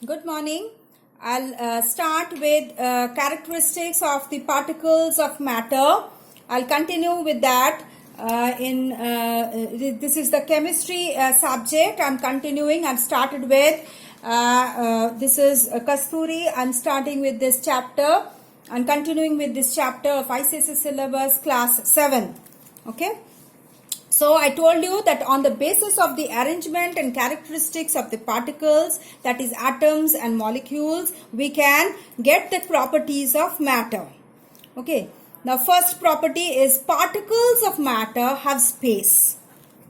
Good morning. I'll start with characteristics of the particles of matter. I'll continue with that. This is the chemistry subject. I'm continuing. I've started with this is Kasturi. I'm starting with this chapter. I'm continuing with this chapter of ICSE syllabus class 7. Okay. So I told you that on the basis of the arrangement and characteristics of the particles, that is atoms and molecules, we can get the properties of matter. Okay. Now first property is particles of matter have space.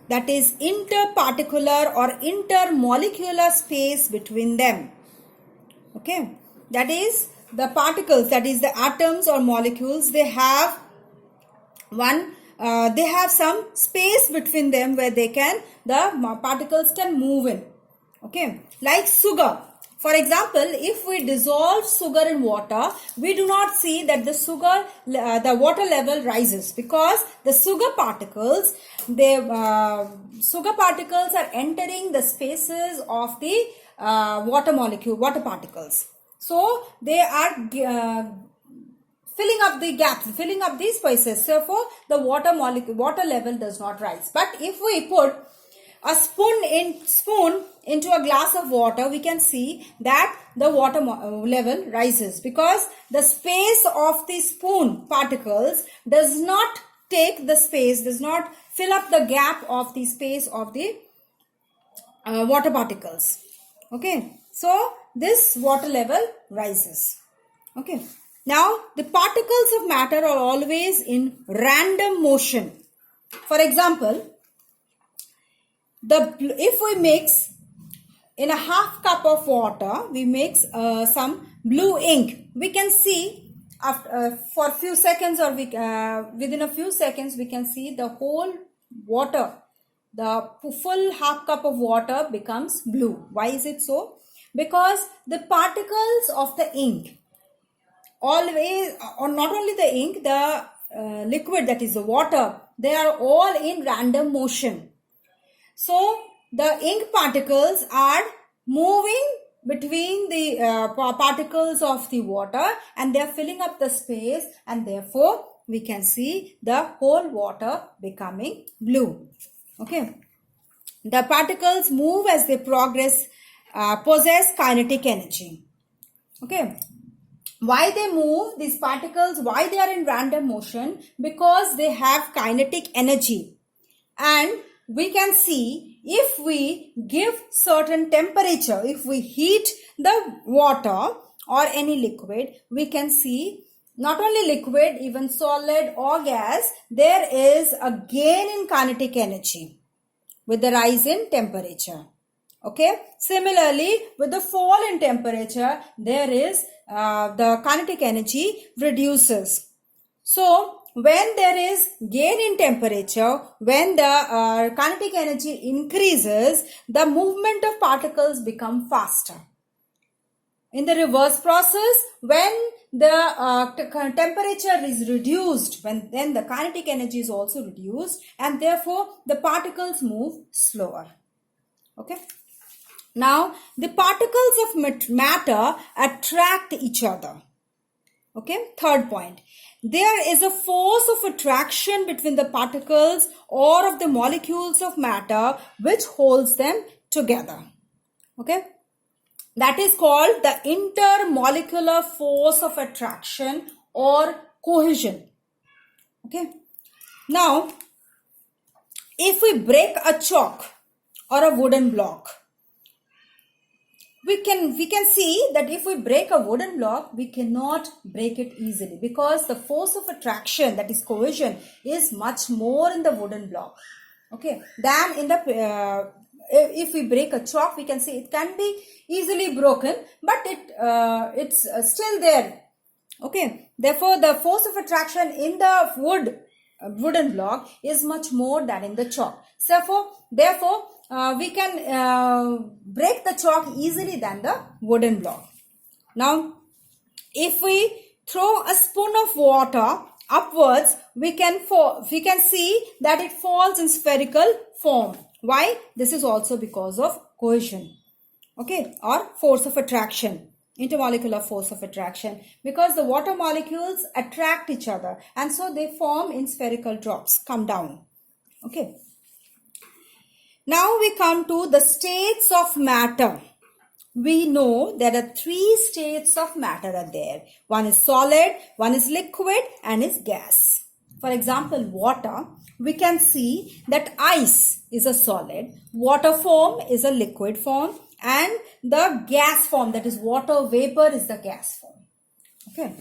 That is interparticular or intermolecular space between them. Okay. That is the particles, that is the atoms or molecules, they have they have some space between them where the particles can move in. Okay, like sugar. For example, if we dissolve sugar in water, we do not see that the water level rises because the sugar particles are entering the spaces of the water particles. So they are filling up the gaps, filling up these spaces. Therefore, the water level does not rise. But if we put a spoon into a glass of water, we can see that the water level rises because the space of the spoon particles does not take the space, does not fill up the gap of the space of the water particles. Okay, so this water level rises. Okay. Now, the particles of matter are always in random motion. For example, if we mix in a half cup of water, we mix some blue ink. We can see for a few seconds or within a few seconds, we can see the whole water, the full half cup of water becomes blue. Why is it so? Because the particles of the ink, always, or not only the ink, the liquid, that is the water, they are all in random motion. So the ink particles are moving between the particles of the water and they are filling up the space, and therefore we can see the whole water becoming blue. Okay. The particles move as they progress, possess kinetic energy. Okay. Why they move, these particles, why they are in random motion? Because they have kinetic energy. And we can see if we give certain temperature, if we heat the water or any liquid, we can see not only liquid, even solid or gas, there is a gain in kinetic energy with the rise in temperature. Okay. Similarly, with the fall in temperature, there is the kinetic energy reduces. So, when there is gain in temperature, when the kinetic energy increases, the movement of particles become faster. In the reverse process, when the temperature is reduced, then the kinetic energy is also reduced, and therefore the particles move slower. Okay. Now, the particles of matter attract each other. Okay, third point. There is a force of attraction between the particles or of the molecules of matter which holds them together. Okay, that is called the intermolecular force of attraction or cohesion. Okay, now, if we break a chalk or a wooden block, we can see that if we break a wooden block, we cannot break it easily because the force of attraction, that is cohesion, is much more in the wooden block, okay, than in the if we break a chalk, we can see it can be easily broken, but it's still there. Okay, therefore the force of attraction in the wooden block is much more than in the chalk. Therefore, we can break the chalk easily than the wooden block. Now, if we throw a spoon of water upwards, we can see that it falls in spherical form. Why? This is also because of cohesion. okay, or force of attraction, intermolecular force of attraction, because the water molecules attract each other and so they form in spherical drops, come down. Okay. Now we come to the states of matter. We know there are 3 states of matter are there. One is solid, one is liquid, and is gas. For example, water, we can see that ice is a solid, water form is a liquid form, and the gas form, that is water vapor, is the gas form. Okay.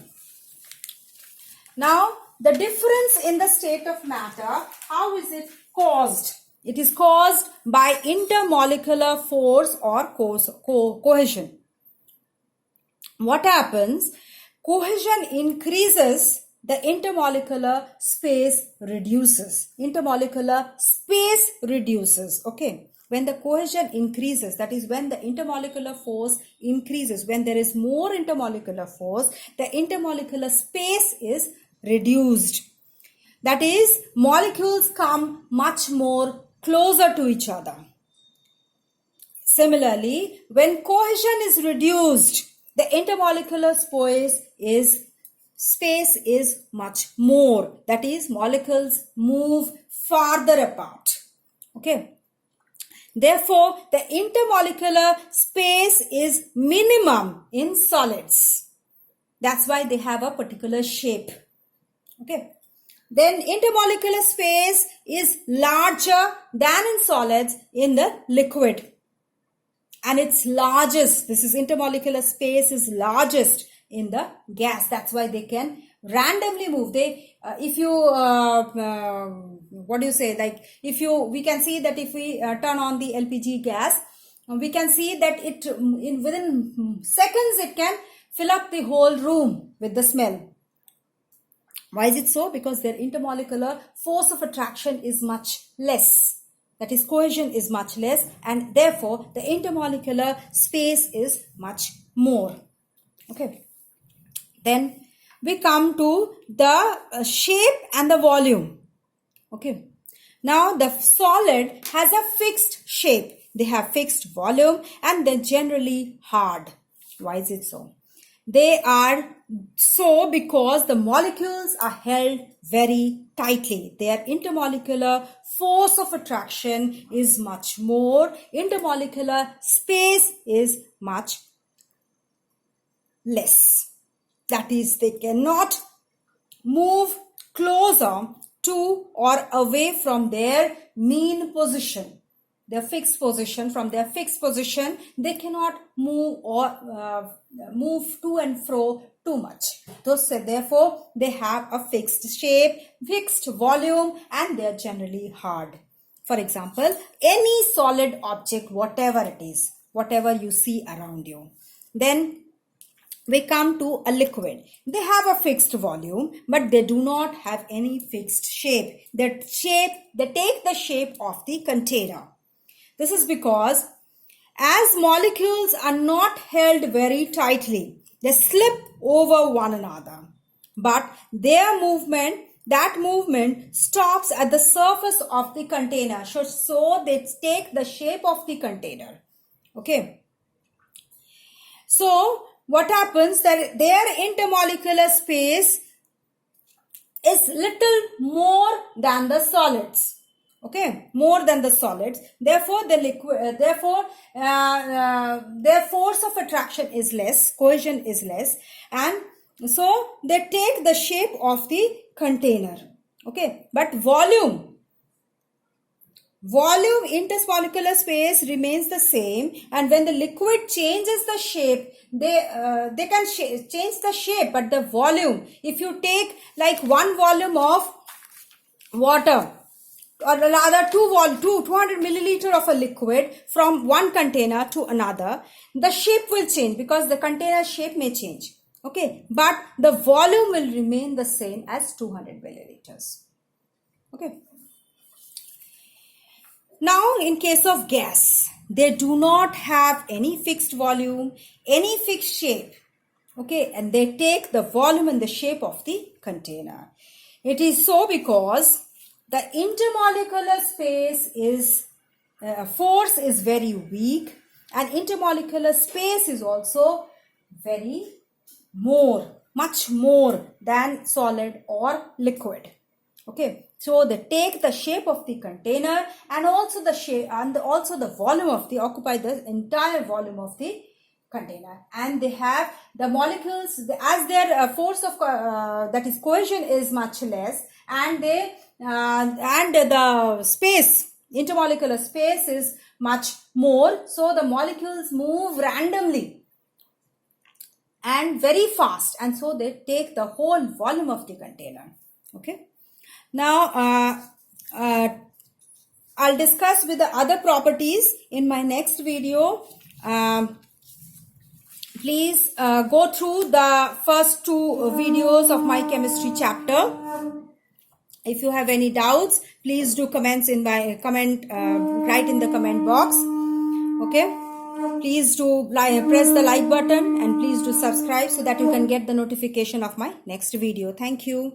Now, the difference in the state of matter, how is it caused? It is caused by intermolecular force or cohesion. What happens? Cohesion increases, the intermolecular space reduces. Intermolecular space reduces. Okay. When the cohesion increases, that is when the intermolecular force increases, when there is more intermolecular force, the intermolecular space is reduced. That is, molecules come much more closer to each other. Similarly, when cohesion is reduced, the intermolecular space is much more. That is, molecules move farther apart. Okay. Therefore, the intermolecular space is minimum in solids. That's why they have a particular shape. Okay. Then intermolecular space is larger than in solids in the liquid. And it's largest, this is intermolecular space is largest in the gas. That's why they can randomly move. If you, we can see that if we turn on the LPG gas, we can see that within seconds it can fill up the whole room with the smell. Why is it so? Because their intermolecular force of attraction is much less. That is, cohesion is much less, and therefore the intermolecular space is much more. Okay. Then we come to the shape and the volume. Okay. Now the solid has a fixed shape. They have fixed volume and they're generally hard. Why is it so? They are so because the molecules are held very tightly. Their intermolecular force of attraction is much more. Intermolecular space is much less. That is, they cannot move closer to or away from their mean position, their fixed position. From their fixed position, they cannot move or move to and fro too much. So therefore, they have a fixed shape, fixed volume, and they are generally hard. For example, any solid object, whatever it is, whatever you see around you. Then we come to a liquid. They have a fixed volume, but they do not have any fixed shape. They take the shape of the container. This is because as molecules are not held very tightly, they slip over one another. But their movement, that movement stops at the surface of the container. So they take the shape of the container. Okay. So what happens that their intermolecular space is little more than the solids. Okay, more than the solids. Therefore, their force of attraction is less, cohesion is less, and so they take the shape of the container. Okay, but volume, intermolecular space remains the same, and when the liquid changes the shape, they can change the shape, but the volume, if you take like one volume of water, or rather 200 milliliter of a liquid from one container to another, the shape will change because the container shape may change. Okay, but the volume will remain the same as 200 milliliters. Okay. Now, in case of gas, they do not have any fixed volume, any fixed shape. Okay, and they take the volume and the shape of the container. It is so because the intermolecular space force is very weak, And intermolecular space is also much more than solid or liquid. Okay, so they take the shape of the container and also the shape and also the volume of the occupy the entire volume of the container, and they have the molecules as their force of that is cohesion is much less, and they and the space, intermolecular space, is much more, so the molecules move randomly and very fast, and so they take the whole volume of the container. Okay, now I'll discuss with the other properties in my next video. Please go through the first two videos of my chemistry chapter. If you have any doubts, please do comments in my write in the comment box. Okay, please do press the like button and please do subscribe so that you can get the notification of my next video. Thank you.